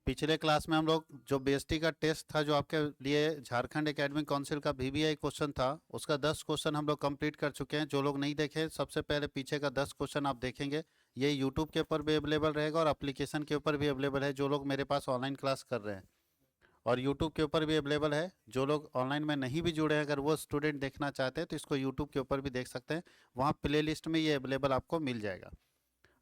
पिछले क्लास में हम लोग जो बीएसटी का टेस्ट था, जो आपके लिए झारखंड एकेडमिक काउंसिल का वीवीआई क्वेश्चन था, उसका 10 क्वेश्चन हम लोग कंप्लीट कर चुके हैं। जो लोग नहीं देखे, सबसे पहले पीछे का 10 क्वेश्चन आप देखेंगे। ये यूट्यूब के ऊपर भी अवेलेबल रहेगा और एप्लीकेशन के ऊपर भी अवेलेबल है, जो लोग मेरे पास ऑनलाइन क्लास कर रहे हैं। और यूट्यूब के ऊपर भी अवेलेबल है। जो लोग ऑनलाइन में नहीं भी जुड़े हैं, अगर वो स्टूडेंट देखना चाहते हैं तो इसको यूट्यूब के ऊपर भी देख सकते हैं। वहाँ प्ले लिस्ट में ये अवेलेबल आपको मिल जाएगा।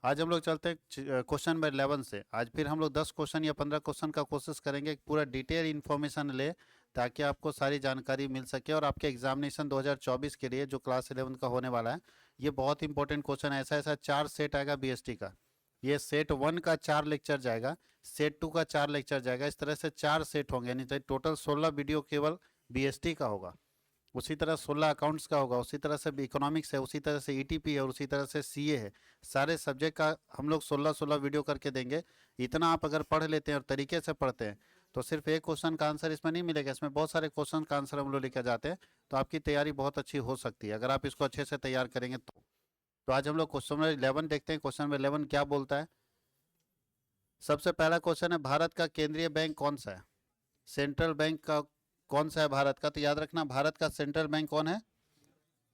आज हम लोग चलते हैं क्वेश्चन नंबर 11 से। आज फिर हम लोग 10 क्वेश्चन या 15 क्वेश्चन का कोशिश करेंगे, पूरा डिटेल इन्फॉर्मेशन ले, ताकि आपको सारी जानकारी मिल सके। और आपके एग्जामिनेशन 2024 के लिए जो क्लास 11 का होने वाला है, ये बहुत इंपॉर्टेंट क्वेश्चन, ऐसा ऐसा 4 सेट आएगा बीएसटी का। ये सेट 1 का 4 लेक्चर जाएगा, सेट 2 का 4 लेक्चर जाएगा, इस तरह से 4 सेट होंगे, यानी टोटल 16 वीडियो केवल बीएसटी का होगा। उसी तरह 16 अकाउंट्स का होगा, उसी तरह से इकोनॉमिक्स है, उसी तरह से ईटीपी है, और उसी तरह से सीए है। सारे सब्जेक्ट का हम लोग 16-16 वीडियो करके देंगे। इतना आप अगर पढ़ लेते हैं और तरीके से पढ़ते हैं तो सिर्फ एक क्वेश्चन का आंसर इसमें नहीं मिलेगा, इसमें बहुत सारे क्वेश्चन का आंसर हम लोग लेकर जाते हैं। तो आपकी तैयारी बहुत अच्छी हो सकती है अगर आप इसको अच्छे से तैयार करेंगे तो आज हम लोग क्वेश्चन नंबर 11 देखते हैं। क्वेश्चन नंबर 11 क्या बोलता है। सबसे पहला क्वेश्चन है, भारत का केंद्रीय बैंक कौन सा है? सेंट्रल बैंक का कौन सा है भारत का? तो याद रखना, भारत का सेंट्रल बैंक कौन है?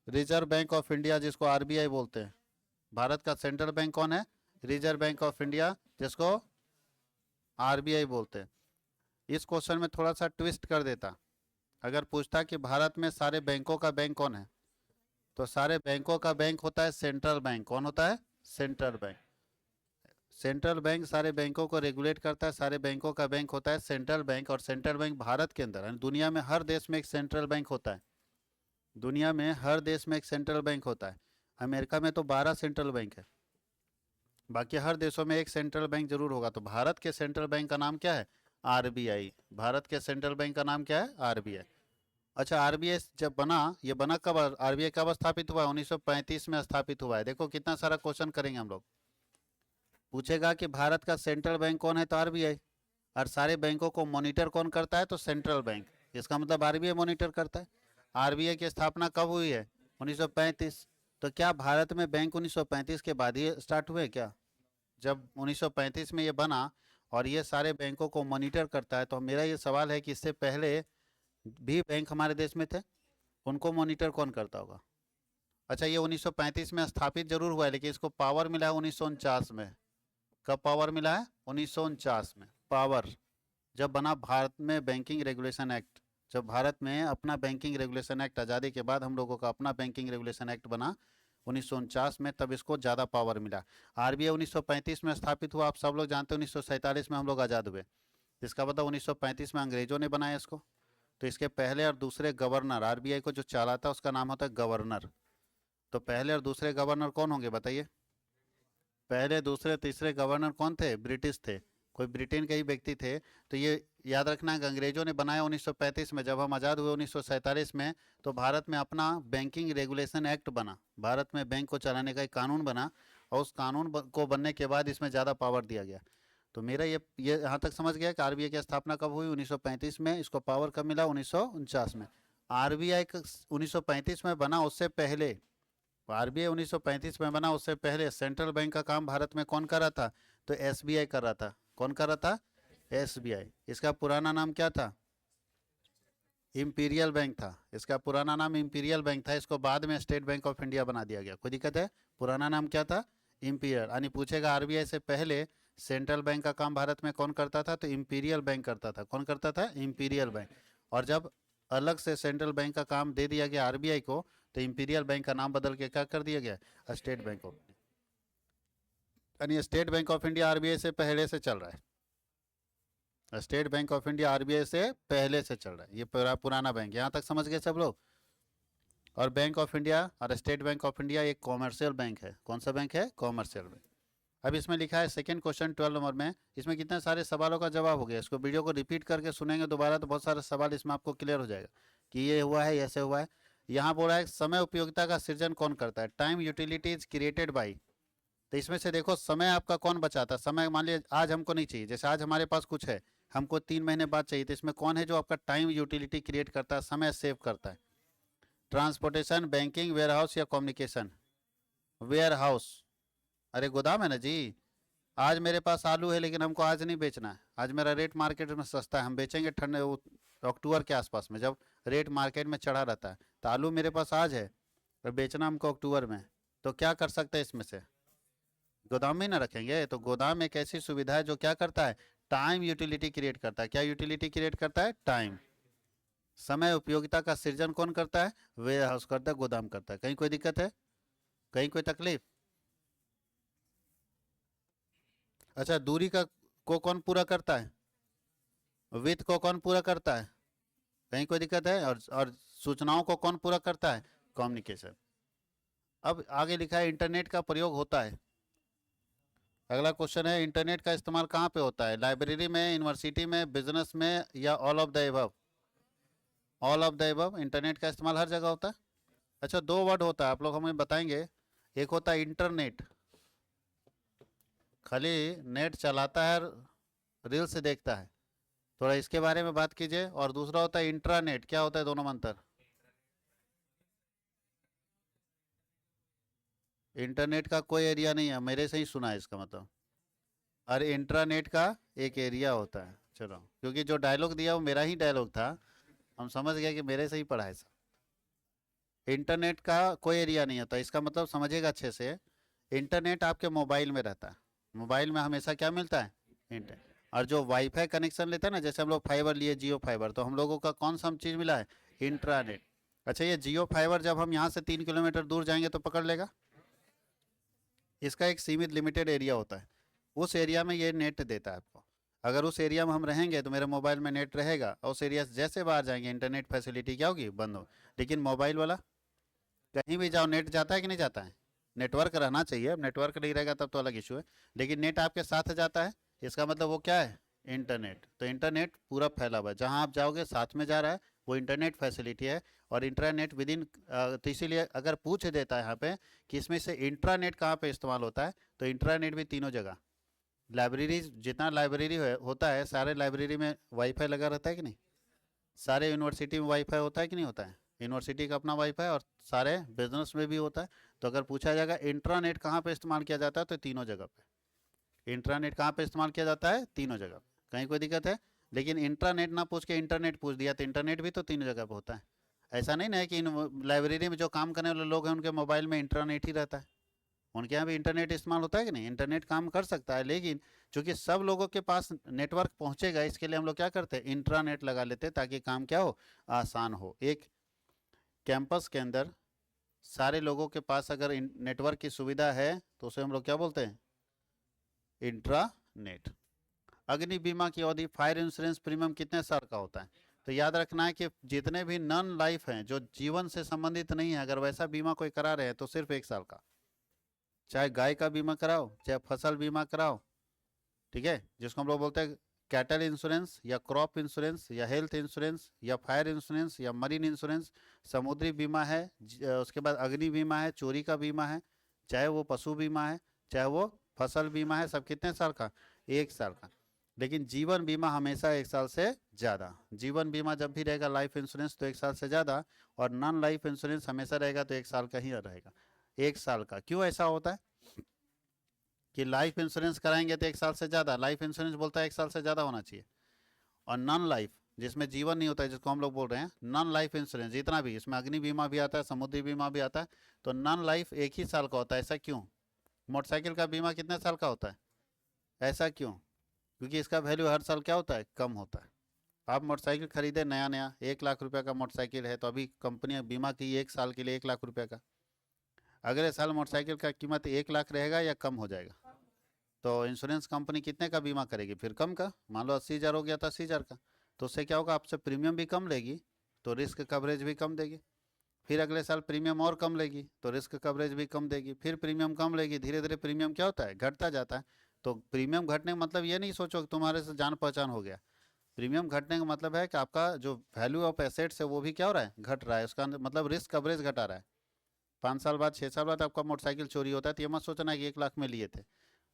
रिजर्व बैंक ऑफ इंडिया, जिसको आरबीआई बोलते हैं। भारत का सेंट्रल बैंक कौन है? रिजर्व बैंक ऑफ इंडिया, जिसको आरबीआई बोलते हैं। इस क्वेश्चन में थोड़ा सा ट्विस्ट कर देता। अगर पूछता कि भारत में सारे बैंकों का बैंक कौन है, तो सारे बैंकों का बैंक होता है सेंट्रल बैंक। कौन होता है? Central bank. सेंट्रल बैंक सारे बैंकों को रेगुलेट करता है, सारे बैंकों का बैंक होता है सेंट्रल बैंक। और सेंट्रल बैंक भारत के अंदर, दुनिया में हर देश में एक सेंट्रल बैंक होता है। दुनिया में हर देश में एक सेंट्रल बैंक होता है। अमेरिका में तो 12 सेंट्रल बैंक है, बाकी हर देशों में एक सेंट्रल बैंक जरूर होगा। तो भारत के सेंट्रल बैंक का नाम क्या है? आरबीआई। भारत के सेंट्रल बैंक का नाम क्या है? आरबीआई। अच्छा, आरबीआई जब बना, ये बना कब? आरबीआई कब स्थापित हुआ? 1935 में स्थापित हुआ है। देखो कितना सारा क्वेश्चन करेंगे हम लोग। पूछेगा कि भारत का सेंट्रल बैंक कौन है, तो आरबीआई। और सारे बैंकों को मॉनिटर कौन करता है? तो सेंट्रल बैंक। इसका मतलब आरबीआई मॉनिटर करता है। आरबीआई की स्थापना कब हुई है? 1935। तो क्या भारत में बैंक 1935 के बाद ही स्टार्ट हुए क्या? जब 1935 में ये बना और ये सारे बैंकों को मॉनिटर करता है, तो मेरा ये सवाल है कि इससे पहले भी बैंक हमारे देश में थे, उनको मॉनिटर कौन करता होगा? अच्छा, ये 1935 में स्थापित जरूर हुआ है, लेकिन इसको पावर मिला है 1949 में। कब पावर मिला है? 1949 में पावर, जब बना भारत में बैंकिंग रेगुलेशन एक्ट। जब भारत में अपना बैंकिंग रेगुलेशन एक्ट, आज़ादी के बाद हम लोगों का अपना बैंकिंग रेगुलेशन एक्ट बना 1949 में, तब इसको ज़्यादा पावर मिला। आरबीआई 1935 में स्थापित हुआ, आप सब लोग जानते हैं। 1947 में हम लोग आज़ाद हुए। इसका मतलब 1935 में अंग्रेजों ने बनाया इसको। तो इसके पहले और दूसरे गवर्नर, आरबीआई को जो चलाता है उसका नाम होता है गवर्नर। तो पहले और दूसरे गवर्नर कौन होंगे बताइए? पहले दूसरे तीसरे गवर्नर कौन थे? ब्रिटिश थे, कोई ब्रिटेन के ही व्यक्ति थे। तो ये याद रखना है कि अंग्रेजों ने बनाया 1935 में। जब हम आज़ाद हुए 1947 में, तो भारत में अपना बैंकिंग रेगुलेशन एक्ट बना, भारत में बैंक को चलाने का एक कानून बना। और उस कानून को बनने के बाद इसमें ज़्यादा पावर दिया गया। तो मेरा ये यहाँ तक समझ गया कि आरबीआई की स्थापना कब हुई? 1935 में। इसको पावर कब मिला? 1949 में। आरबीआई 1935 में बना, उससे पहले आरबीआई 1935 में बना, उससे पहले सेंट्रल बैंक का काम भारत में कौन कर रहा था? तो एसबीआई कर रहा था। कौन कर रहा था? एसबीआई। इसका पुराना नाम क्या था? इंपीरियल बैंक था। इसका पुराना नाम इंपीरियल बैंक था, इसको बाद में स्टेट बैंक ऑफ इंडिया बना दिया गया। कोई दिक्कत है? पुराना नाम क्या था? इंपीरियल। यानी पूछेगा आरबीआई से पहले सेंट्रल बैंक का काम भारत में कौन करता था? तो इंपीरियल बैंक करता था। कौन करता था? Imperial bank. और जब अलग से सेंट्रल बैंक का काम दे दिया गया आरबीआई को, तो इंपीरियल बैंक का नाम बदल के क्या कर दिया गया? State bank of India. यानी state bank of India RBI से पहले से चल रहा है। State bank of India RBI से पहले से चल रहा है, ये पुराना बैंक। यहाँ तक समझ गए सब लोग? और बैंक ऑफ इंडिया और स्टेट बैंक ऑफ इंडिया एक कॉमर्शियल बैंक है। कौन सा बैंक है? Commercial bank. अब इसमें लिखा है सेकंड क्वेश्चन 12 नंबर में। इसमें कितने सारे सवालों का जवाब हो गया। इसको वीडियो को रिपीट करके सुनेंगे दोबारा तो बहुत सारे सवाल इसमें आपको क्लियर हो जाएगा कि ये हुआ है, ऐसे हुआ है। यहाँ बोल रहा है समय उपयोगिता का सृजन कौन करता है? Time utility is created by. तो इसमें से देखो समय आपका कौन बचाता है? समय मान लीजिए आज हमको नहीं चाहिए, जैसे आज हमारे पास कुछ है, हमको 3 महीने बाद चाहिए, तो इसमें कौन है जो आपका टाइम यूटिलिटी क्रिएट करता है, समय सेव करता है? ट्रांसपोर्टेशन, बैंकिंग, वेयर हाउस या कम्युनिकेशन? Warehouse. अरे गोदाम है ना जी। आज मेरे पास आलू है लेकिन हमको आज नहीं बेचना है, आज मेरा रेट मार्केट में सस्ता है, हम बेचेंगे ठंडे अक्टूबर के आसपास में जब रेट मार्केट में चढ़ा रहता है। तो आलू मेरे पास आज है और बेचना हमको अक्टूबर में, तो क्या कर सकते हैं इसमें से, गोदाम में ना रखेंगे। तो गोदाम एक ऐसी सुविधा है जो क्या करता है, टाइम यूटिलिटी क्रिएट करता है। क्या यूटिलिटी क्रिएट करता है, टाइम, समय उपयोगिता का सृजन कौन करता है, वेयर हाउस करता है, गोदाम करता है। कहीं कोई दिक्कत है, कहीं कोई तकलीफ? अच्छा, दूरी का को कौन पूरा करता है, वित्त को कौन पूरा करता है, कहीं कोई दिक्कत है? और सूचनाओं को कौन पूरा करता है, कम्युनिकेशन। अब आगे लिखा है इंटरनेट का प्रयोग होता है। अगला क्वेश्चन है इंटरनेट का इस्तेमाल कहाँ पे होता है, लाइब्रेरी में, यूनिवर्सिटी में, बिजनेस में, या all of the above? All of the above. Internet का इस्तेमाल हर जगह होता है। अच्छा, दो वर्ड होता है, आप लोग हमें बताएंगे। एक होता है इंटरनेट, खाली नेट चलाता है, रील्स देखता है, थोड़ा इसके बारे में बात कीजिए। और दूसरा होता है इंट्रानेट, क्या होता है, दोनों में अंतर? इंटरनेट का कोई एरिया नहीं है, मेरे से ही सुना है इसका मतलब। और इंट्रानेट का एक एरिया होता है। चलो, क्योंकि जो डायलॉग दिया वो मेरा ही डायलॉग था, हम समझ गए कि मेरे से ही पढ़ा है सब। इंटरनेट का कोई एरिया नहीं होता, इसका मतलब समझिएगा अच्छे से। इंटरनेट आपके मोबाइल में रहता है, मोबाइल में हमेशा क्या मिलता है, इंटरनेट। और जो वाईफाई कनेक्शन लेते हैं ना, जैसे हम लोग फाइबर लिए, जियो फाइबर, तो हम लोगों का कौन सा चीज़ मिला है, इंट्रानेट। अच्छा, ये जियो फाइबर जब हम यहाँ से 3 किलोमीटर दूर जाएंगे तो पकड़ लेगा? इसका एक सीमित लिमिटेड एरिया होता है, उस एरिया में ये नेट देता है आपको। अगर उस एरिया में हम रहेंगे तो मेरे मोबाइल में नेट रहेगा, और उस एरिया से जैसे बाहर जाएंगे इंटरनेट फैसिलिटी क्या होगी, बंद हो। लेकिन मोबाइल वाला कहीं भी जाओ नेट जाता है कि नहीं जाता है, नेटवर्क रहना चाहिए, अब नेटवर्क नहीं रहेगा तब तो अलग इशू है, लेकिन नेट आपके साथ जाता है, इसका मतलब वो क्या है, इंटरनेट। तो इंटरनेट पूरा फैला हुआ है, जहाँ आप जाओगे साथ में जा रहा है, वो इंटरनेट फैसिलिटी है। और इंटरनेट विद इन, तो इसीलिए अगर पूछ देता है यहाँ पे कि इसमें से इंट्रानेट कहाँ पे इस्तेमाल होता है, तो इंट्रानेट भी तीनों जगह। लाइब्रेरी, जितना लाइब्रेरी होता है, सारे लाइब्रेरी में वाईफाई लगा रहता है कि नहीं, सारे यूनिवर्सिटी में वाईफाई होता है कि नहीं होता है, यूनिवर्सिटी का अपना वाईफाई, और सारे बिजनेस में भी होता है। तो अगर पूछा जाएगा इंट्रानेट कहाँ पे इस्तेमाल किया जाता है, तो तीनों जगह पे। इंट्रानेट कहाँ पे इस्तेमाल किया जाता है, तीनों जगह पे, कहीं कोई दिक्कत है? लेकिन इंट्रानेट ना पूछ के इंटरनेट पूछ दिया, तो इंटरनेट भी तो तीनों जगह पे होता है। ऐसा नहीं ना है कि लाइब्रेरी में जो काम करने वाले लोग हैं उनके मोबाइल में इंटरनेट ही रहता है, उनके यहाँ भी इंटरनेट इस्तेमाल होता है कि नहीं, इंटरनेट काम कर सकता है। लेकिन चूंकि सब लोगों के पास नेटवर्क पहुंचेगा, इसके लिए हम लोग क्या करते हैं, इंट्रानेट लगा लेते हैं, ताकि काम क्या हो, आसान हो। एक कैंपस के अंदर सारे लोगों के पास अगर नेटवर्क की सुविधा है तो उसे हम लोग क्या बोलते हैं, इंट्रानेट। अग्नि बीमा की अवधि, फायर इंश्योरेंस प्रीमियम कितने साल का होता है? तो याद रखना है कि जितने भी नॉन लाइफ हैं, जो जीवन से संबंधित नहीं है, अगर वैसा बीमा कोई करा रहे हैं तो सिर्फ 1 साल का। चाहे गाय का बीमा कराओ, चाहे फसल बीमा कराओ, ठीक है, जिसको हम लोग बोलते हैं कैटल इंश्योरेंस, या क्रॉप इंश्योरेंस, या हेल्थ इंश्योरेंस, या फायर इंश्योरेंस, या मरीन इंश्योरेंस, समुद्री बीमा है, उसके बाद अग्नि बीमा है, चोरी का बीमा है, चाहे वो पशु बीमा है, चाहे वो फसल बीमा है, सब कितने साल का, 1 साल का। लेकिन जीवन बीमा हमेशा 1 साल से ज़्यादा, जीवन बीमा जब भी रहेगा, लाइफ इंश्योरेंस, तो 1 साल से ज़्यादा। और नॉन लाइफ इंश्योरेंस हमेशा रहेगा तो 1 साल का ही रहेगा, 1 साल का। क्यों ऐसा होता है कि लाइफ इंश्योरेंस कराएंगे तो 1 साल से ज़्यादा, लाइफ इंश्योरेंस बोलता है 1 साल से ज़्यादा होना चाहिए। और नॉन लाइफ, जिसमें जीवन नहीं होता है, जिसको हम लोग बोल रहे हैं नॉन लाइफ इंश्योरेंस, जितना भी इसमें अग्नि बीमा भी आता है, समुद्री बीमा भी आता है, तो नॉन लाइफ 1 ही साल का होता है। ऐसा क्यों? मोटरसाइकिल का बीमा कितने साल का होता है, ऐसा क्यों? क्योंकि इसका वैल्यू हर साल क्या होता है, कम होता है। आप मोटरसाइकिल खरीदे नया नया, 1 लाख रुपए का मोटरसाइकिल है, तो अभी कंपनी बीमा की 1 साल के लिए 1 लाख रुपए का। अगले साल मोटरसाइकिल का कीमत 1 लाख रहेगा या कम हो जाएगा? तो इंश्योरेंस कंपनी कितने का बीमा करेगी, फिर कम का। मान लो 80,000 हो गया तो 80,000 का, तो उससे क्या होगा, आपसे प्रीमियम भी कम लेगी, तो रिस्क कवरेज भी कम देगी। फिर अगले साल प्रीमियम और कम लेगी, तो रिस्क कवरेज भी कम देगी। फिर प्रीमियम कम लेगी, धीरे धीरे प्रीमियम क्या होता है, घटता जाता है। तो प्रीमियम घटने का मतलब ये नहीं सोचो कि तुम्हारे से जान पहचान हो गया। प्रीमियम घटने का मतलब है कि आपका जो वैल्यू ऑफ एसेट्स है वो भी क्या हो रहा है, घट रहा है। उसका मतलब रिस्क कवरेज घटा रहा है। 5 साल बाद, 6 साल बाद आपका मोटरसाइकिल चोरी होता है, तो ये मत सोचना कि 1 लाख में लिए थे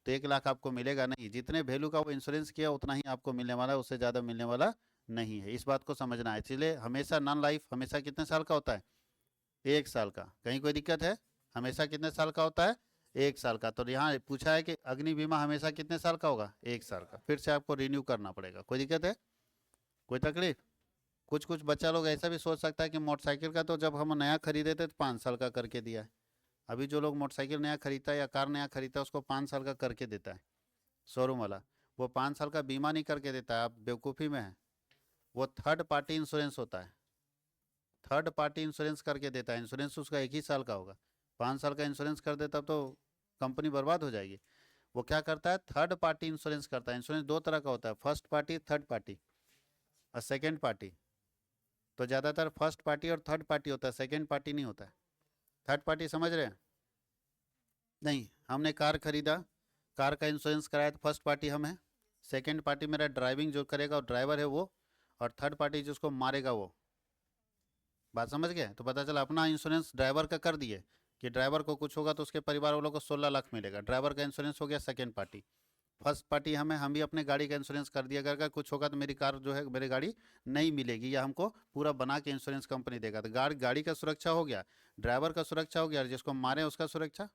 तो 1 लाख आपको मिलेगा, नहीं। जितने वैल्यू का वो इंश्योरेंस किया उतना ही आपको मिलने वाला है, उससे ज़्यादा मिलने वाला नहीं है। इस बात को समझना है। इसलिए हमेशा नॉन लाइफ हमेशा कितने साल का होता है, 1 साल का। कहीं कोई दिक्कत है, हमेशा कितने साल का होता है, 1 साल का। तो यहाँ पूछा है कि अग्नि बीमा हमेशा कितने साल का होगा? 1 साल का। फिर से आपको रिन्यू करना पड़ेगा। कोई दिक्कत है? कोई तकलीफ? कुछ कुछ बच्चा लोग ऐसा भी सोच सकता है कि मोटरसाइकिल का तो जब हम नया खरीदे थे तो 5 साल का करके दिया है। अभी जो लोग मोटरसाइकिल नया खरीदता है या कार नया खरीदता है उसको 5 साल का करके देता है शोरूम वाला। वो 5 साल का बीमा नहीं करके देता है, आप बेवकूफ़ी में है। वो थर्ड पार्टी इंश्योरेंस होता है, थर्ड पार्टी इंश्योरेंस करके देता है। इंश्योरेंस उसका 1 ही साल का होगा। 5 साल का इंश्योरेंस कर देता तो कंपनी बर्बाद हो जाएगी। वो क्या करता है? थर्ड पार्टी इंश्योरेंस करता है। इंश्योरेंस 2 तरह का होता है, फर्स्ट पार्टी, थर्ड पार्टी और सेकेंड पार्टी। तो ज़्यादातर फर्स्ट पार्टी और थर्ड पार्टी होता है, सेकेंड पार्टी नहीं होता है। थर्ड पार्टी समझ रहे हैं? नहीं, हमने कार खरीदा, कार का इंश्योरेंस कराया तो फर्स्ट पार्टी हम है। सेकेंड पार्टी मेरा ड्राइविंग जो करेगा वो ड्राइवर है वो, और थर्ड पार्टी जिसको मारेगा वो। बात समझ गए? तो पता चला अपना इंश्योरेंस ड्राइवर का कर दिए कि ड्राइवर को कुछ होगा तो उसके परिवार वालों को 16 लाख मिलेगा। ड्राइवर का इंश्योरेंस हो गया सेकेंड पार्टी। फर्स्ट पार्टी हम भी अपने गाड़ी का इंश्योरेंस कर दिया, अगर कुछ होगा तो मेरी कार जो है, मेरी गाड़ी नहीं मिलेगी, या हमको पूरा बना के इंश्योरेंस कंपनी देगा। तो गाड़ी का सुरक्षा हो गया, ड्राइवर का सुरक्षा हो गया, और जिसको मारे उसका सुरक्षा।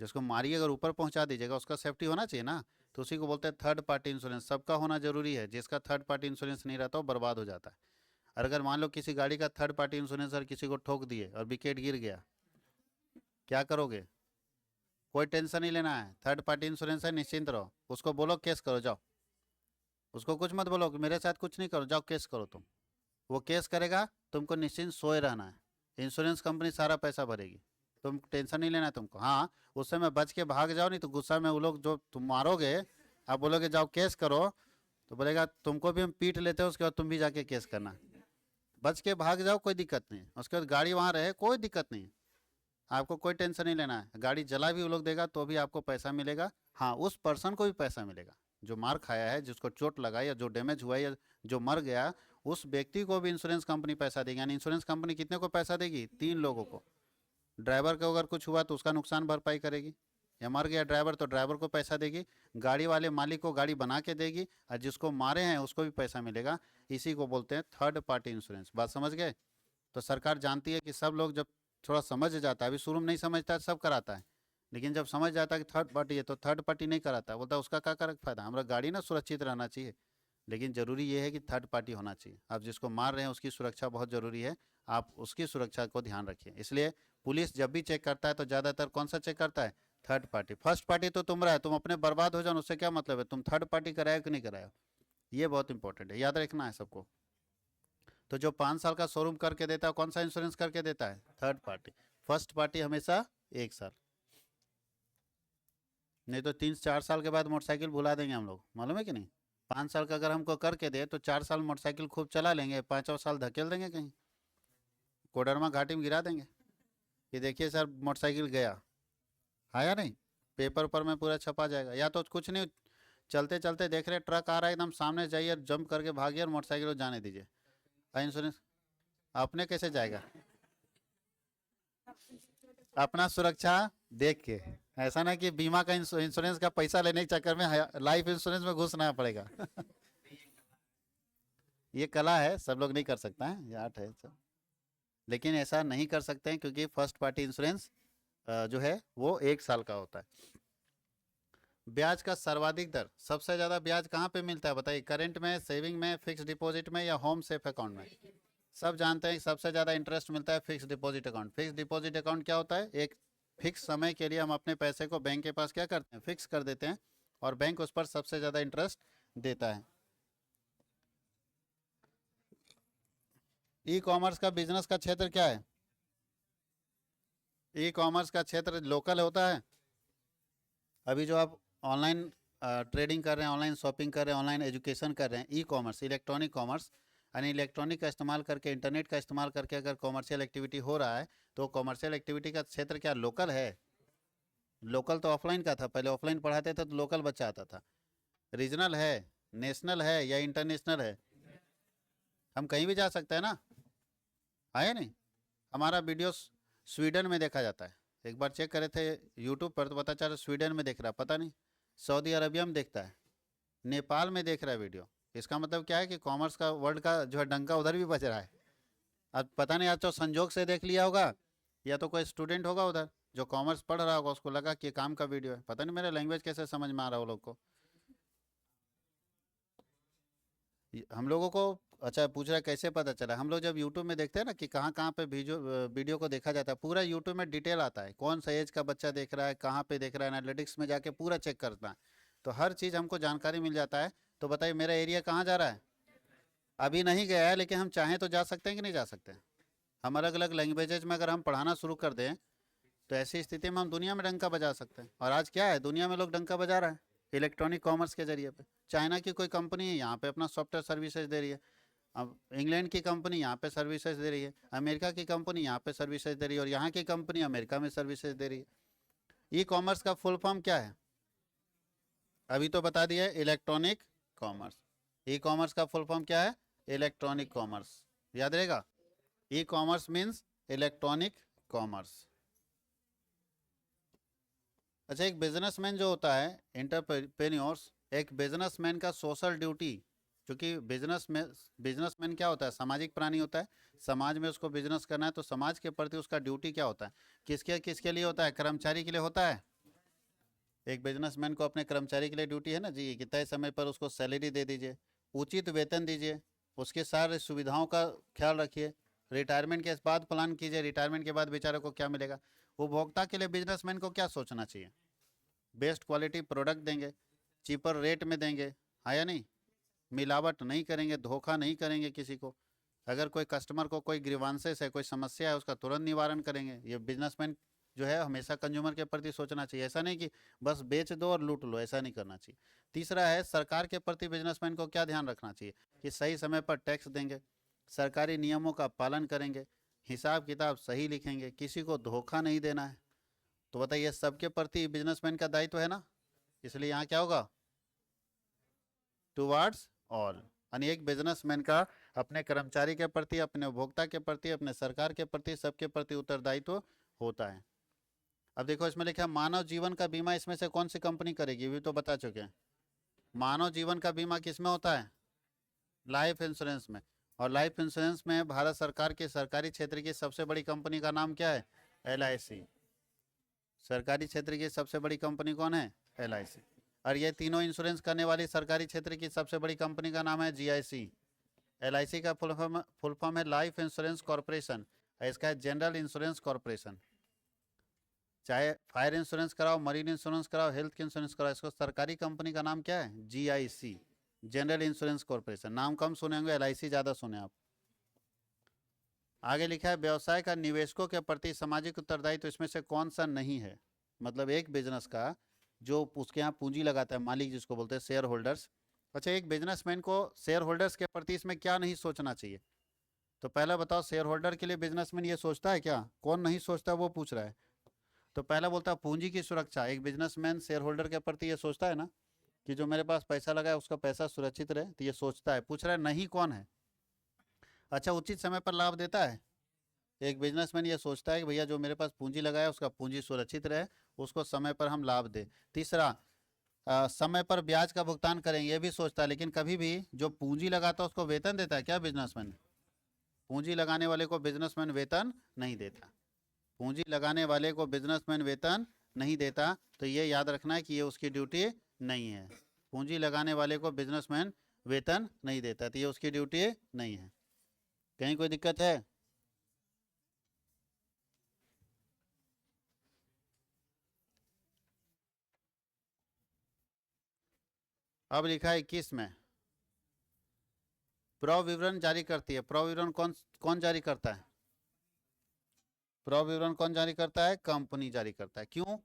जिसको मारिए अगर ऊपर पहुंचा दीजिएगा उसका सेफ्टी होना चाहिए ना। तो उसी को बोलते हैं थर्ड पार्टी इंश्योरेंस। सबका होना जरूरी है, जिसका थर्ड पार्टी इंश्योरेंस नहीं रहता वो बर्बाद हो जाता है। और अगर मान लो किसी गाड़ी का थर्ड पार्टी इंश्योरेंस और किसी को ठोक दिए और विकेट गिर गया, क्या करोगे? कोई टेंशन नहीं लेना है, थर्ड पार्टी इंश्योरेंस है, निश्चिंत रहो। उसको बोलो केस करो, जाओ। उसको कुछ मत बोलो कि मेरे साथ कुछ नहीं करो, जाओ केस करो तुम। वो केस करेगा, तुमको निश्चिंत सोए रहना है। इंश्योरेंस कंपनी सारा पैसा भरेगी, तुम टेंशन नहीं लेना है तुमको। हाँ, उस समय बच के भाग जाओ, नहीं तो गुस्सा में वो लोग जो तुम मारोगे, आप बोलोगे जाओ केस करो, तो बोलेगा तुमको भी हम पीट लेते हैं, उसके बाद तुम भी जाके केस करना। बच के भाग जाओ, कोई दिक्कत नहीं। उसके बाद गाड़ी वहाँ रहे, कोई दिक्कत नहीं। आपको कोई टेंशन नहीं लेना है। गाड़ी जला भी वो लोग देगा तो भी आपको पैसा मिलेगा। हाँ, उस पर्सन को भी पैसा मिलेगा जो मार खाया है, जिसको चोट लगा या जो डैमेज हुआ है या जो मर गया, उस व्यक्ति को भी इंश्योरेंस कंपनी पैसा देगी। यानी इंश्योरेंस कंपनी कितने को पैसा देगी? 3 लोगों को। ड्राइवर को अगर कुछ हुआ तो उसका नुकसान भरपाई करेगी, या मर गया ड्राइवर तो ड्राइवर को पैसा देगी, गाड़ी वाले मालिक को गाड़ी बना के देगी, और जिसको मारे हैं उसको भी पैसा मिलेगा। इसी को बोलते हैं थर्ड पार्टी इंश्योरेंस। बात समझ गए? तो सरकार जानती है कि सब लोग जब थोड़ा समझ जाता है, अभी शुरू में नहीं समझता है, सब कराता है, लेकिन जब समझ जाता है कि थर्ड पार्टी है तो थर्ड पार्टी नहीं कराता, बोलता है उसका क्या कर फायदा, हमारा गाड़ी ना सुरक्षित रहना चाहिए। लेकिन ज़रूरी ये है कि थर्ड पार्टी होना चाहिए। आप जिसको मार रहे हैं उसकी सुरक्षा बहुत ज़रूरी है, आप उसकी सुरक्षा को ध्यान रखिए। इसलिए पुलिस जब भी चेक करता है तो ज़्यादातर कौन सा चेक करता है? Third party. फर्स्ट पार्टी तो तुम रहा है, तुम अपने बर्बाद हो जाओ, उससे क्या मतलब है? तुम थर्ड पार्टी कराया कि नहीं कराया, ये बहुत इंपॉर्टेंट है, याद रखना है सबको। तो जो 5 साल का शोरूम करके देता है कौन सा इंश्योरेंस करके देता है? Third party. फर्स्ट पार्टी हमेशा 1 साल। नहीं तो 3-4 साल के बाद मोटरसाइकिल भुला देंगे हम लोग, मालूम है कि नहीं? 5 साल का अगर हमको करके दे तो 4 साल मोटरसाइकिल खूब चला लेंगे, 5वां साल धकेल देंगे कहीं, कोडरमा घाटी में गिरा देंगे कि देखिए सर मोटरसाइकिल गया। आया नहीं, पेपर पर में पूरा छपा जाएगा। या तो कुछ नहीं, चलते चलते देख रहे ट्रक आ रहा है, एकदम सामने जाइए, जंप करके भागिए और मोटरसाइकिल को जाने दीजिए। इंश्योरेंस अपने कैसे जाएगा? अपना सुरक्षा देख के। ऐसा ना कि बीमा का इंश्योरेंस का पैसा लेने के चक्कर में लाइफ इंश्योरेंस में घुसना पड़ेगा। ये कला है, सब लोग नहीं कर सकता है, ये आर्ट है सब। लेकिन ऐसा नहीं कर सकते हैं क्योंकि फर्स्ट पार्टी इंश्योरेंस जो है वो 1 साल का होता है। ब्याज का सर्वाधिक दर, सबसे ज़्यादा ब्याज कहाँ पे मिलता है बताइए? करंट में, सेविंग में, फिक्स डिपॉजिट में, या होम सेफ अकाउंट में? सब जानते हैं कि सबसे ज़्यादा इंटरेस्ट मिलता है fix deposit account. Fix deposit account क्या होता है? एक फिक्स समय के लिए हम अपने पैसे को बैंक के पास क्या करते हैं? फिक्स कर देते हैं, और बैंक उस पर सबसे ज़्यादा इंटरेस्ट देता है। ई कॉमर्स का बिजनेस का क्षेत्र क्या है? ई कॉमर्स का क्षेत्र लोकल होता है। अभी जो आप ऑनलाइन ट्रेडिंग कर रहे हैं, ऑनलाइन शॉपिंग कर रहे हैं, ऑनलाइन एजुकेशन कर रहे हैं, ई कॉमर्स, इलेक्ट्रॉनिक कॉमर्स, यानी इलेक्ट्रॉनिक का इस्तेमाल करके, इंटरनेट का इस्तेमाल करके अगर कॉमर्शियल एक्टिविटी हो रहा है, तो कॉमर्शियल एक्टिविटी का क्षेत्र क्या लोकल है? लोकल तो ऑफलाइन का था, पहले ऑफलाइन पढ़ाते थे तो लोकल बच्चा आता था। रीजनल है, नेशनल है, या इंटरनेशनल है? हम कहीं भी जा सकते हैं ना, आए नहीं? हमारा वीडियो स्वीडन में देखा जाता है। एक बार चेक करे थे यूट्यूब पर तो पता चला स्वीडन में देख रहा, पता नहीं सऊदी अरबिया में देखता है, नेपाल में देख रहा है वीडियो। इसका मतलब क्या है कि कॉमर्स का वर्ल्ड का जो है डंका उधर भी बज रहा है। अब पता नहीं, आज तो संजोग से देख लिया होगा, या तो कोई स्टूडेंट होगा उधर, जो कॉमर्स पढ़ रहा होगा उसको लगा कि ये काम का वीडियो है, पता नहीं मेरा लैंग्वेज कैसे समझ में आ रहा है वो लोग को। हम लोगों को, अच्छा पूछ रहा है कैसे पता चला, हम लोग जब यूट्यूब में देखते हैं ना कि कहाँ कहाँ पे वीडियो वीडियो को देखा जाता है, पूरा यूट्यूब में डिटेल आता है, कौन सा एज का बच्चा देख रहा है, कहाँ पे देख रहा है, एनालिटिक्स में जाके पूरा चेक करता है, तो हर चीज़ हमको जानकारी मिल जाता है। तो बताइए मेरा एरिया कहाँ जा रहा है? अभी नहीं गया है, लेकिन हम चाहें तो जा सकते हैं कि नहीं जा सकते? हम अलग अलग लैंग्वेजेज में अगर हम पढ़ाना शुरू कर दें तो ऐसी स्थिति में हम दुनिया में डंका बजा सकते हैं। और आज क्या है, दुनिया में लोग डंका बजा रहा है इलेक्ट्रॉनिक कॉमर्स के जरिए पे। चाइना की कोई कंपनी है यहाँ पे अपना सॉफ्टवेयर सर्विसेज दे रही है, अब इंग्लैंड की कंपनी यहाँ पे सर्विसेज दे रही है, अमेरिका की कंपनी यहाँ पे सर्विसेज दे रही है, और यहाँ की कंपनी अमेरिका में सर्विसेज दे रही है। ई कॉमर्स का फुल फॉर्म क्या है? अभी तो बता दिया, इलेक्ट्रॉनिक कॉमर्स। ई कॉमर्स का फुल फॉर्म क्या है? Electronic commerce. याद रहेगा, e commerce means electronic commerce. अच्छा, एक बिजनेसमैन जो होता है, एंटरप्रेन्योर्स, एक बिजनेसमैन का सोशल ड्यूटी, क्योंकि बिजनेसमैन क्या होता है, सामाजिक प्राणी होता है, समाज में उसको बिजनेस करना है, तो समाज के प्रति उसका ड्यूटी क्या होता है, किसके किसके लिए होता है? कर्मचारी के लिए होता है। एक बिजनेसमैन को अपने कर्मचारी के लिए ड्यूटी है ना जी, कि तय समय पर उसको सैलरी दे दीजिए, उचित वेतन दीजिए, उसके सारे सुविधाओं का ख्याल रखिए, रिटायरमेंट के बाद प्लान कीजिए, रिटायरमेंट के बाद बेचारे को क्या मिलेगा। उपभोक्ता के लिए बिजनेसमैन को क्या सोचना चाहिए? बेस्ट क्वालिटी प्रोडक्ट देंगे, चीपर रेट में देंगे, हाँ या नहीं? मिलावट नहीं करेंगे, धोखा नहीं करेंगे किसी को। अगर कोई कस्टमर को कोई ग्रीवांसेस है, कोई समस्या है, उसका तुरंत निवारण करेंगे। ये बिजनेसमैन जो है हमेशा कंज्यूमर के प्रति सोचना चाहिए, ऐसा नहीं कि बस बेच दो और लूट लो, ऐसा नहीं करना चाहिए। तीसरा है, सरकार के प्रति बिजनेसमैन को क्या ध्यान रखना चाहिए, कि सही समय पर टैक्स देंगे, सरकारी नियमों का पालन करेंगे, हिसाब किताब सही लिखेंगे, किसी को धोखा नहीं देना है। तो बताइए सबके प्रति बिजनेसमैन का दायित्व है ना, इसलिए यहाँ क्या होगा? Towards all. यानी एक बिजनेसमैन का अपने कर्मचारी के प्रति, अपने उपभोक्ता के प्रति, अपने सरकार के प्रति, सबके प्रति उत्तरदायित्व होता है। अब देखो इसमें लिखा है मानव जीवन का बीमा, इसमें से कौन सी कंपनी करेगी, भी तो बता चुके हैं। मानव जीवन का बीमा किस में होता है? लाइफ इंश्योरेंस में। और लाइफ इंश्योरेंस में भारत सरकार की सरकारी क्षेत्र की सबसे बड़ी कंपनी का नाम क्या है? LIC। सरकारी क्षेत्र की सबसे बड़ी कंपनी कौन है? LIC। और ये तीनों इंश्योरेंस करने वाली सरकारी क्षेत्र की सबसे बड़ी कंपनी का नाम है GIC। LIC का फुल फॉर्म है लाइफ इंश्योरेंस कॉरपोरेशन, इसका है जनरल इंश्योरेंस कॉरपोरेशन। चाहे फायर इंश्योरेंस कराओ, मरीन इंश्योरेंस कराओ, हेल्थ इंश्योरेंस कराओ, इसको सरकारी कंपनी का नाम क्या है? GIC, general insurance corporation. नाम कम सुने होंगे, LIC ज़्यादा सुने आप। आगे लिखा है व्यवसाय का निवेशकों के प्रति सामाजिक उत्तरदायित्व इसमें से कौन सा नहीं है? मतलब एक बिजनेस का जो उसके यहाँ पूंजी लगाता है, मालिक जिसको बोलते हैं शेयर होल्डर्स। अच्छा, एक बिजनेसमैन को शेयर होल्डर्स के प्रति इसमें क्या नहीं सोचना चाहिए? तो पहला बताओ, शेयर होल्डर के लिए बिजनेसमैन ये सोचता है क्या? कौन नहीं सोचता वो पूछ रहा है। तो पहला बोलता है पूंजी की सुरक्षा। एक बिजनेसमैन शेयर होल्डर के प्रति ये सोचता है ना, कि जो मेरे पास पैसा लगा है उसका पैसा सुरक्षित रहे, तो ये सोचता है। पूछ रहा है नहीं कौन है? अच्छा, उचित समय पर लाभ देता है। एक बिजनेसमैन ये सोचता है कि भैया जो मेरे पास पूंजी लगाया उसका पूंजी सुरक्षित रहे, उसको समय पर हम लाभ दें। तीसरा, समय पर ब्याज का भुगतान करें, ये भी सोचता है। लेकिन कभी भी जो पूंजी लगाता है उसको वेतन देता है क्या बिजनेसमैन? पूंजी लगाने वाले को बिजनेसमैन वेतन नहीं देता। पूंजी लगाने वाले को बिजनेसमैन वेतन नहीं देता, तो ये याद रखना है कि ये उसकी ड्यूटी नहीं है। पूंजी लगाने वाले को बिजनेसमैन वेतन नहीं देता, तो ये उसकी ड्यूटी नहीं है। कहीं कोई दिक्कत है? अब लिखा है 21 में, प्रविवरण जारी करती है। प्रविवरण कौन कौन जारी करता है? प्रविवरण कौन जारी करता है? कंपनी जारी करता है। क्यों?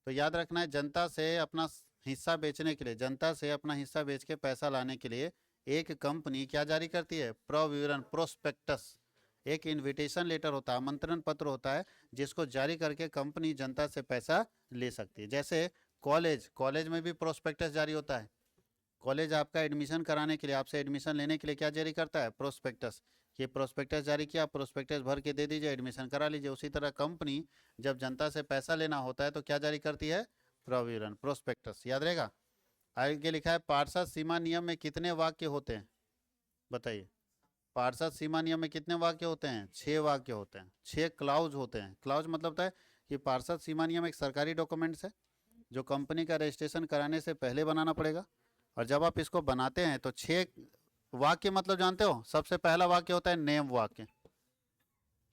तो याद रखना है, जनता से अपना हिस्सा बेचने के लिए, जनता से अपना हिस्सा बेच के पैसा लाने के लिए एक कंपनी क्या जारी करती है? प्रविवरण, प्रोस्पेक्टस। एक इनविटेशन लेटर होता है, आमंत्रण पत्र होता है, जिसको जारी करके कंपनी जनता से पैसा ले सकती है। जैसे कॉलेज में भी प्रोस्पेक्टस जारी होता है। कॉलेज आपका एडमिशन कराने के लिए, आपसे एडमिशन लेने के लिए क्या जारी करता है? प्रोस्पेक्टस। ये प्रोस्पेक्टस जारी किया, प्रोस्पेक्टस भर के दे दीजिए, एडमिशन करा लीजिए। उसी तरह कंपनी जब जनता से पैसा लेना होता है तो क्या जारी करती है? प्रविवरण, प्रोस्पेक्टस। याद रहेगा। आगे लिखा है पार्षद सीमा नियम में कितने वाक्य होते हैं? बताइए, पार्षद सीमा नियम में कितने वाक्य होते हैं? 6 वाक्य होते हैं। 6 क्लाउज होते हैं। क्लाउज मतलब होता है कि पार्षद सीमा नियम एक सरकारी डॉक्यूमेंट्स है जो कंपनी का रजिस्ट्रेशन कराने से पहले बनाना पड़ेगा। और जब आप इसको बनाते हैं तो 6 वाक्य मतलब जानते हो, सबसे पहला वाक्य होता है नेम वाक्य।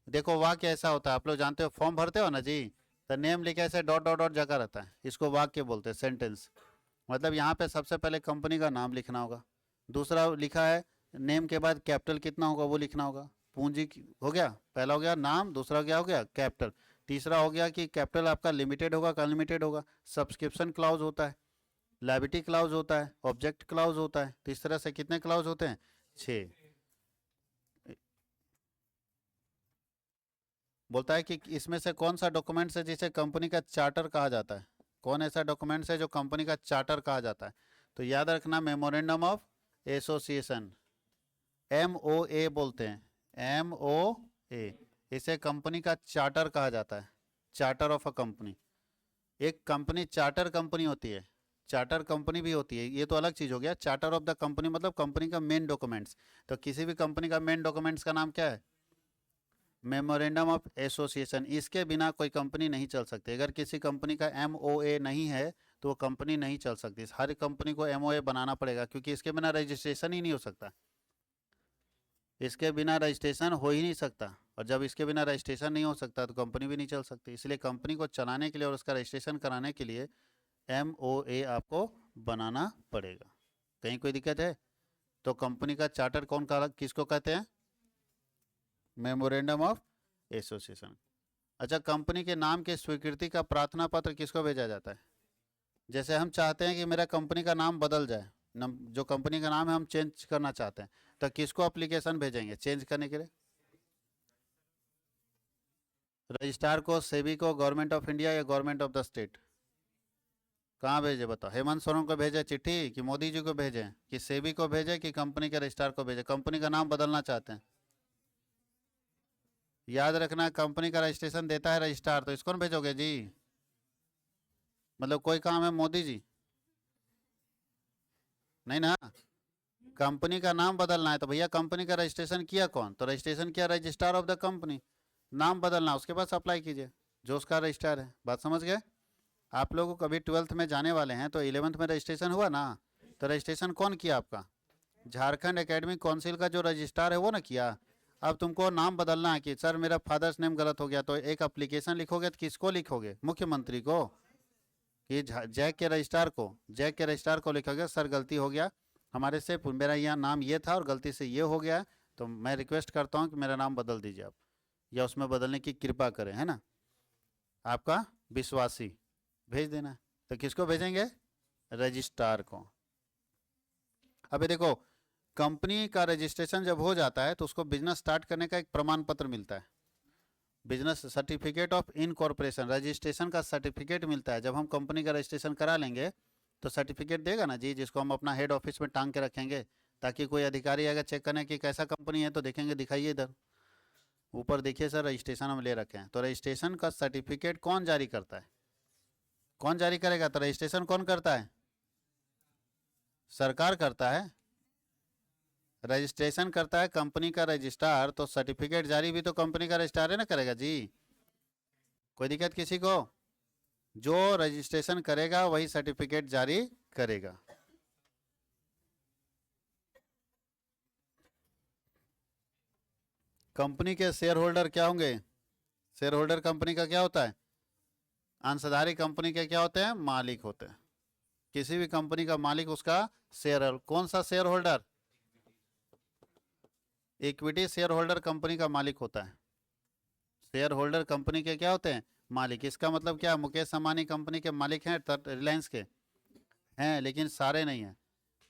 देखो वाक्य ऐसा होता है, आप लोग जानते हो फॉर्म भरते हो ना जी, तो नेम लिखे ऐसे डॉट डॉट डॉट जगह रहता है, इसको वाक्य बोलते हैं, सेंटेंस। मतलब यहाँ पे सबसे पहले कंपनी का नाम लिखना होगा, दूसरा लिखा है नेम के बाद कैपिटल कितना होगा वो लिखना होगा, हो गया, पहला हो गया नाम, दूसरा क्या हो गया कैपिटल, तीसरा हो गया कि कैपिटल आपका लिमिटेड होगा का अनलिमिटेड होगा, सब्सक्रिप्शन क्लाउज होता है, लायबिलिटी क्लाउज होता है, ऑब्जेक्ट क्लाउज होता है। तो इस तरह से कितने क्लाउज होते हैं, 6। बोलता है कि इसमें से कौन सा डॉक्यूमेंट्स है जिसे कंपनी का चार्टर कहा जाता है, कौन ऐसा डॉक्यूमेंट्स है जो कंपनी का चार्टर कहा जाता है। तो याद रखना मेमोरेंडम ऑफ एसोसिएशन, MOA बोलते हैं, MOA, इसे कंपनी का चार्टर कहा जाता है, चार्टर ऑफ अ कंपनी। एक कंपनी चार्टर कंपनी होती है, चार्टर कंपनी भी होती है, ये तो अलग चीज हो गया। चार्टर ऑफ द कंपनी मतलब कंपनी का मेन डॉक्यूमेंट्स। तो किसी भी कंपनी का मेन डॉक्यूमेंट्स का नाम क्या है, मेमोरेंडम ऑफ एसोसिएशन। इसके बिना कोई कंपनी नहीं चल सकती। अगर किसी कंपनी का MOA नहीं है तो वो कंपनी नहीं चल सकती। हर कंपनी को MOA बनाना पड़ेगा, क्योंकि इसके बिना रजिस्ट्रेशन ही नहीं हो सकता, इसके बिना रजिस्ट्रेशन हो ही नहीं सकता। और जब इसके बिना रजिस्ट्रेशन नहीं हो सकता तो कंपनी भी नहीं चल सकती। इसलिए कंपनी को चलाने के लिए और उसका रजिस्ट्रेशन कराने के लिए MOA आपको बनाना पड़ेगा। कहीं कोई दिक्कत है तो कंपनी का चार्टर कौन का किसको कहते हैं, मेमोरेंडम ऑफ एसोसिएशन। अच्छा, कंपनी के नाम की स्वीकृति का प्रार्थना पत्र किसको भेजा जाता है। जैसे हम चाहते हैं कि मेरा कंपनी का नाम बदल जाए, जो कंपनी का नाम है हम चेंज करना चाहते हैं, तो किसको एप्लीकेशन भेजेंगे चेंज करने के लिए, रजिस्ट्रार को, सेबी को, गवर्नमेंट ऑफ इंडिया या गवर्नमेंट ऑफ द स्टेट। कहाँ भेजे बताओ, हेमंत सोरेन को भेजे चिट्ठी कि मोदी जी को भेजे कि सेबी को भेजे कि कंपनी के रजिस्ट्रार को भेजे, कंपनी का नाम बदलना चाहते हैं। याद रखना कंपनी का रजिस्ट्रेशन देता है रजिस्ट्रार, तो इसको भेजोगे जी, मतलब कोई काम है मोदी जी, नहीं ना। कंपनी का नाम बदलना है तो भैया कंपनी का रजिस्ट्रेशन किया कौन, तो रजिस्ट्रेशन किया रजिस्ट्रार ऑफ द कंपनी, नाम बदलना उसके पास अप्लाई कीजिए जो उसका रजिस्ट्रार है। बात समझ गए। आप लोगों को कभी 12th में जाने वाले हैं तो 11th में रजिस्ट्रेशन हुआ ना, तो रजिस्ट्रेशन कौन किया आपका, झारखंड एकेडमिक काउंसिल का जो रजिस्ट्रार है वो ना किया। अब तुमको नाम बदलना है कि सर मेरा फादर्स नेम गलत हो गया, तो एक एप्लीकेशन लिखोगे तो किसको लिखोगे, मुख्यमंत्री को कि जैक के रजिस्ट्रार को, जैक के रजिस्ट्रार को लिखोगे सर गलती हो गया हमारे से, मेरा यहाँ नाम ये था और गलती से ये हो गया, तो मैं रिक्वेस्ट करता हूँ कि मेरा नाम बदल दीजिए आप, या उसमें बदलने की कृपा करें, है ना। आपका विश्वासी भेज देना है। तो किसको भेजेंगे, रजिस्ट्रार को। अभी देखो कंपनी का रजिस्ट्रेशन जब हो जाता है तो उसको बिजनेस स्टार्ट करने का एक प्रमाण पत्र मिलता है, business certificate of incorporation, registration का सर्टिफिकेट मिलता है। जब हम कंपनी का रजिस्ट्रेशन करा लेंगे तो सर्टिफिकेट देगा ना जी, जिसको हम अपना हेड ऑफिस में टांग के रखेंगे, ताकि कोई अधिकारी अगर चेक करने की कैसा कंपनी है तो देखेंगे, दिखाइए इधर ऊपर देखिए सर रजिस्ट्रेशन हम ले रखे हैं। तो रजिस्ट्रेशन का सर्टिफिकेट कौन जारी करता है, कौन जारी करेगा, तो रजिस्ट्रेशन कौन करता है, सरकार करता है। रजिस्ट्रेशन करता है कंपनी का रजिस्ट्रार, तो सर्टिफिकेट जारी भी तो कंपनी का रजिस्ट्रार है ना करेगा जी। कोई दिक्कत किसी को, जो रजिस्ट्रेशन करेगा वही सर्टिफिकेट जारी करेगा। कंपनी के शेयर होल्डर क्या होंगे, शेयर होल्डर कंपनी का क्या होता है, अंशधारी कंपनी के क्या होते हैं, मालिक होते हैं। किसी भी कंपनी का मालिक उसका शेयर, कौन सा share holder, equity share holder company का मालिक होता है। शेयर होल्डर कंपनी के क्या होते हैं, मालिक। इसका मतलब क्या, मुकेश अंबानी कंपनी के मालिक हैं, रिलायंस के हैं, लेकिन सारे नहीं हैं,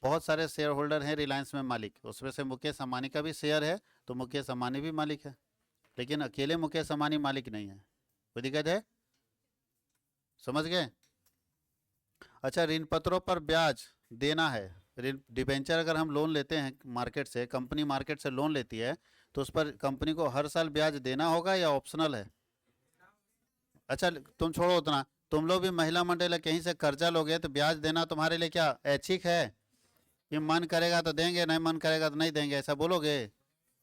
बहुत सारे शेयर होल्डर हैं रिलायंस में मालिक, उसमें से मुकेश अंबानी का भी शेयर है, तो मुकेश अंबानी भी मालिक है, लेकिन अकेले मुकेश अंबानी मालिक नहीं है। कोई दिक्कत है, समझ गए। अच्छा, ऋण पत्रों पर ब्याज देना है, डिबेंचर अगर हम लोन लेते हैं मार्केट से, कंपनी मार्केट से लोन लेती है, तो उस पर कंपनी को हर साल ब्याज देना होगा या ऑप्शनल है। अच्छा तुम छोड़ो उतना, तुम लोग भी महिला मंडल है, कहीं से कर्जा लोगे तो ब्याज देना तुम्हारे लिए क्या ऐच्छिक है, कि मन करेगा तो देंगे, नहीं मन करेगा तो नहीं देंगे, ऐसा बोलोगे।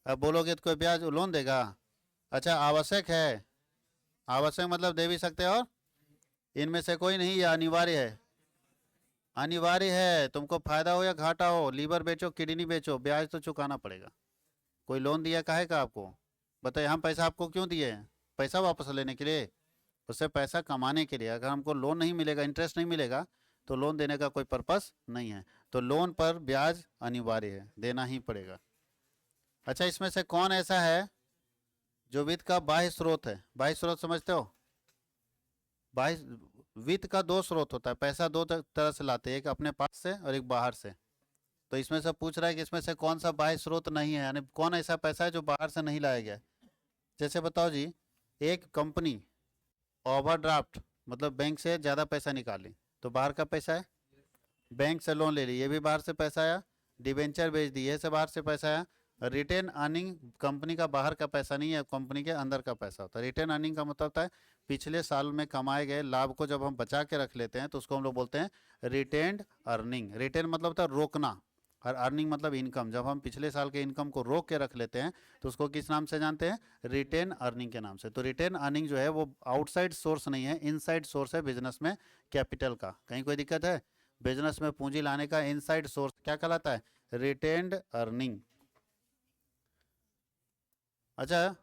अब बोलोगे तो कोई ब्याज लोन देगा। अच्छा आवश्यक है, आवश्यक मतलब दे भी सकते हैं, और इनमें से कोई नहीं, ये अनिवार्य है। अनिवार्य है, तुमको फायदा हो या घाटा हो, लीवर बेचो किडनी बेचो, ब्याज तो चुकाना पड़ेगा। कोई लोन दिया काहे का आपको? बताइए, हम पैसा आपको क्यों दिए हैं? पैसा वापस लेने के लिए? उससे पैसा कमाने के लिए। अगर हमको लोन नहीं मिलेगा, इंटरेस्ट नहीं मिलेगा, तो लोन देने का कोई पर्पस नहीं है। तो लोन पर ब्याज अनिवार्य है, देना ही पड़ेगा। अच्छा, इसमें से कौन ऐसा है जो वित्त का बाह्य स्रोत है? बाह्य स्रोत समझते हो? बाह्य वित्त का दो स्रोत होता है, पैसा दो तरह से लाते हैं, एक अपने पास से और एक बाहर से। तो इसमें से पूछ रहा है कि इसमें से कौन सा बाह्य स्रोत नहीं है, यानी कौन ऐसा पैसा है जो बाहर से नहीं लाया गया। जैसे बताओ जी, एक कंपनी ओवरड्राफ्ट मतलब बैंक से ज़्यादा पैसा निकाली, तो बाहर का पैसा है। बैंक से लोन ले ली, ये भी बाहर से पैसा आया। डिबेंचर बेच दी, ये से बाहर से पैसा आया। रिटेन अर्निंग कंपनी का बाहर का पैसा नहीं है, कंपनी के अंदर का पैसा होता है। रिटेन अर्निंग का मतलब होता है पिछले साल में कमाए गए लाभ को जब हम बचा के रख लेते हैं तो उसको हम लोग बोलते हैं रिटेन्ड अर्निंग। रिटेन मतलब होता है रोकना, और अर्निंग मतलब इनकम। जब हम पिछले साल के इनकम को रोक के रख लेते हैं तो उसको किस नाम से जानते हैं? रिटेन अर्निंग के नाम से। तो रिटेन अर्निंग जो है वो आउटसाइड सोर्स नहीं है, इनसाइड सोर्स है बिजनेस में कैपिटल का। कहीं कोई दिक्कत है? बिजनेस में पूंजी लाने का इनसाइड सोर्स क्या कहलाता है? Retained earning. अच्छा,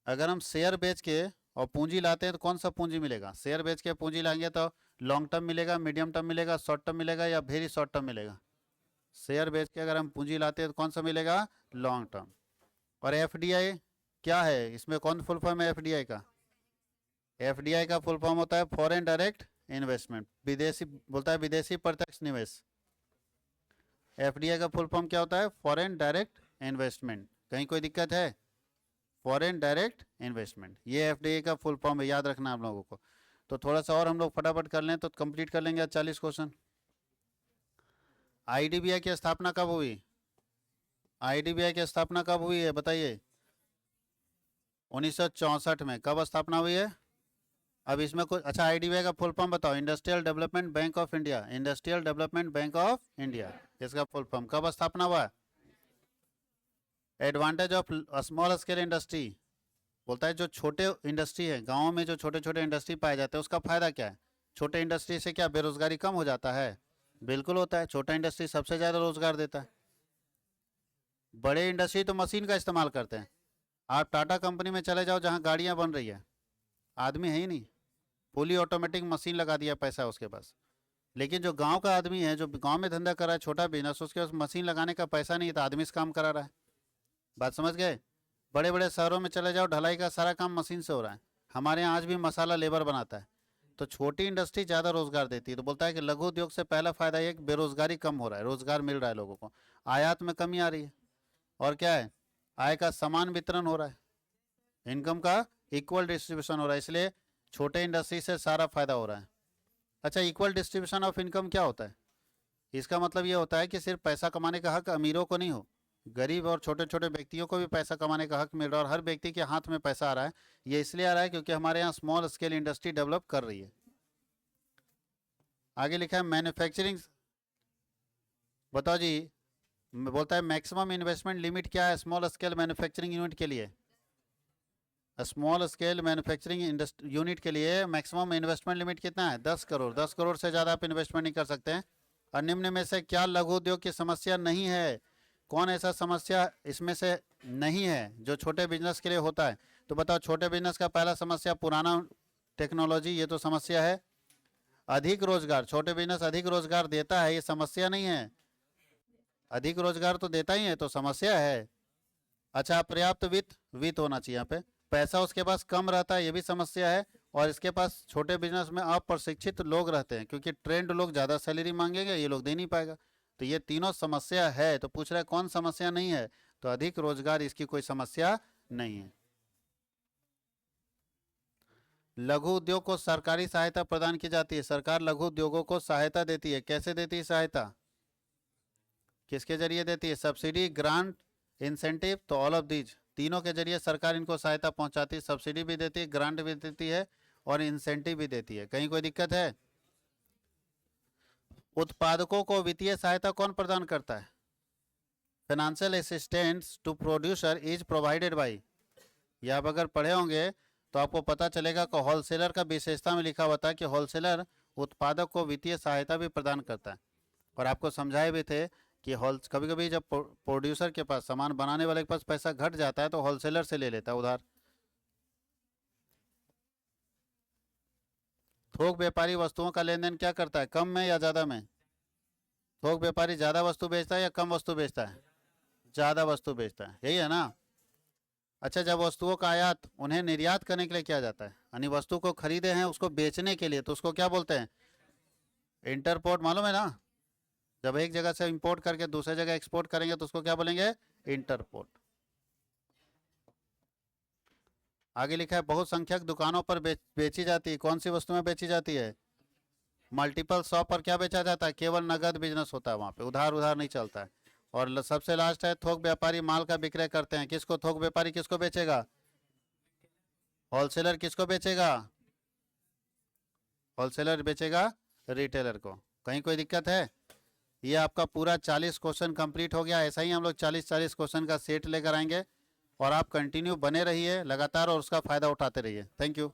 अगर हम शेयर बेच के और पूंजी लाते हैं तो कौन सा पूंजी मिलेगा? शेयर बेच के पूंजी लाएंगे तो लॉन्ग टर्म मिलेगा, मीडियम टर्म मिलेगा, शॉर्ट टर्म मिलेगा, या वेरी शॉर्ट टर्म मिलेगा? शेयर बेच के अगर हम पूंजी लाते हैं तो कौन सा मिलेगा? Long term. और एफडीआई क्या है? इसमें कौन फुल फॉर्म है एफडीआई का? एफडीआई का फुल फॉर्म होता है फॉरेन डायरेक्ट इन्वेस्टमेंट, विदेशी बोलता है विदेशी प्रत्यक्ष निवेश। एफडीआई का फुल फॉर्म क्या होता है? Foreign direct investment. कहीं कोई दिक्कत है? फॉरेन डायरेक्ट इन्वेस्टमेंट, ये एफडीआई का फुल फॉर्म है, याद रखना आप लोगों को। तो थोड़ा सा और हम लोग फटाफट कर लें तो कंप्लीट कर लेंगे 40 क्वेश्चन। आईडीबीआई की स्थापना कब हुई? आईडीबीआई की स्थापना कब हुई है बताइए? 1964 में। कब स्थापना हुई है? अब इसमें कुछ अच्छा, आईडीबीआई का फुल फॉर्म बताओ। Industrial development bank of India. Industrial development bank of India, इसका फुल फॉर्म। कब स्थापना हुआ? Advantage of small scale industry बोलता है जो छोटे इंडस्ट्री है, गाँव में जो छोटे छोटे इंडस्ट्री पाए जाते हैं उसका फायदा क्या है? छोटे इंडस्ट्री से क्या बेरोजगारी कम हो जाता है? बिल्कुल होता है। छोटा इंडस्ट्री सबसे ज़्यादा रोजगार देता है। बड़े इंडस्ट्री तो मशीन का इस्तेमाल करते हैं। आप टाटा कंपनी में चले जाओ जहाँ गाड़ियाँ बन रही है, आदमी है ही नहीं, फुली ऑटोमेटिक मशीन लगा दिया, पैसा है उसके पास। लेकिन जो गांव का आदमी है, जो गांव में धंधा कर रहा है, छोटा बिजनेस, उसके पास मशीन लगाने का पैसा नहीं है तो आदमी से काम करा रहा है। बात समझ गए? बड़े बड़े शहरों में चले जाओ, ढलाई का सारा काम मशीन से हो रहा है। हमारे यहाँ आज भी मसाला लेबर बनाता है। तो छोटी इंडस्ट्री ज़्यादा रोजगार देती है। तो बोलता है कि लघु उद्योग से पहला फायदा ये कि बेरोजगारी कम हो रहा है, रोजगार मिल रहा है लोगों को, आयात में कमी आ रही है, और क्या है? आय का समान वितरण हो रहा है, इनकम का इक्वल डिस्ट्रीब्यूशन हो रहा है, इसलिए छोटे इंडस्ट्री से सारा फायदा हो रहा है। अच्छा, इक्वल डिस्ट्रीब्यूशन ऑफ इनकम क्या होता है? इसका मतलब ये होता है कि सिर्फ पैसा कमाने का हक अमीरों को नहीं हो, गरीब और छोटे छोटे व्यक्तियों को भी पैसा कमाने का हक मिल रहा है, और हर व्यक्ति के हाथ में पैसा आ रहा है। ये इसलिए आ रहा है क्योंकि हमारे यहाँ स्मॉल स्केल इंडस्ट्री डेवलप कर रही है। आगे लिखा है मैन्युफैक्चरिंग। बताओ जी, बोलता है मैक्सिमम इन्वेस्टमेंट लिमिट क्या है स्मॉल स्केल मैन्युफैक्चरिंग यूनिट के लिए? स्मॉल स्केल मैन्युफैक्चरिंग यूनिट के लिए मैक्सिमम इन्वेस्टमेंट लिमिट कितना है? 10 करोड़। 10 करोड़ से ज़्यादा आप इन्वेस्टमेंट नहीं कर सकते हैं। और निम्न में से क्या लघु उद्योग की समस्या नहीं है? कौन ऐसा समस्या इसमें से नहीं है जो छोटे बिजनेस के लिए होता है? तो बताओ, छोटे बिजनेस का पहला समस्या पुराना टेक्नोलॉजी, ये तो समस्या है। अधिक रोजगार, छोटे बिजनेस अधिक रोजगार देता है, ये समस्या नहीं है। अधिक रोजगार तो देता ही है, तो समस्या है। अच्छा, पर्याप्त वित्त, वित्त होना चाहिए यहाँ पे। पैसा उसके पास कम रहता है, ये भी समस्या है। और इसके पास छोटे बिजनेस में अप्रशिक्षित लोग रहते हैं, क्योंकि ट्रेंड लोग ज़्यादा सैलरी मांगेंगे, ये लोग दे नहीं पाएगा। तो ये तीनों समस्या है। तो पूछ रहा है कौन समस्या नहीं है? तो अधिक रोजगार इसकी कोई समस्या नहीं है। लघु उद्योग को सरकारी सहायता प्रदान की जाती है। सरकार लघु उद्योगों को सहायता देती है। कैसे देती है सहायता? किसके जरिए देती है? Subsidy, grant, incentive. तो ऑल ऑफ दीज, तीनों के जरिए सरकार इनको सहायता पहुंचाती है। सब्सिडी भी देती है, ग्रांट भी देती है, और इंसेंटिव भी देती है। कहीं कोई दिक्कत है? उत्पादकों को वित्तीय सहायता कौन प्रदान करता है? Financial assistance to producer is provided by. ये आप अगर पढ़े होंगे तो आपको पता चलेगा कि होलसेलर का विशेषता में लिखा हुआ था कि होलसेलर उत्पादक को वित्तीय सहायता भी प्रदान करता है। और आपको समझाए भी थे कि कभी कभी जब प्रोड्यूसर के पास, सामान बनाने वाले के पास पैसा घट जाता है तो होलसेलर से ले लेता है उधार। थोक व्यापारी वस्तुओं का लेन देन क्या करता है, कम में या ज़्यादा में? थोक व्यापारी ज़्यादा वस्तु बेचता है या कम वस्तु बेचता है? ज़्यादा वस्तु बेचता है, यही है ना। अच्छा, जब वस्तुओं का आयात उन्हें निर्यात करने के लिए किया जाता है, यानी वस्तु को खरीदे हैं उसको बेचने के लिए, तो उसको क्या बोलते हैं? इंटरपोर्ट, मालूम है ना। जब एक जगह से इंपोर्ट करके दूसरे जगह एक्सपोर्ट करेंगे तो उसको क्या बोलेंगे? इंटरपोर्ट। आगे लिखा है बहुसंख्यक दुकानों पर बेची जाती है। कौन सी वस्तुएं बेची जाती है? मल्टीपल शॉप पर क्या बेचा जाता है? केवल नगद बिजनेस होता है वहां पे, उधार उधार नहीं चलता है। और सबसे लास्ट है थोक व्यापारी माल का विक्रय करते हैं। किसको? थोक व्यापारी किसको बेचेगा? होलसेलर किसको बेचेगा? होलसेलर बेचेगा रिटेलर को। कहीं कोई दिक्कत है? ये आपका पूरा 40 क्वेश्चन कंप्लीट हो गया। ऐसा ही हम लोग 40-40 क्वेश्चन का सेट लेकर आएंगे और आप कंटिन्यू बने रहिए लगातार और उसका फायदा उठाते रहिए। Thank you.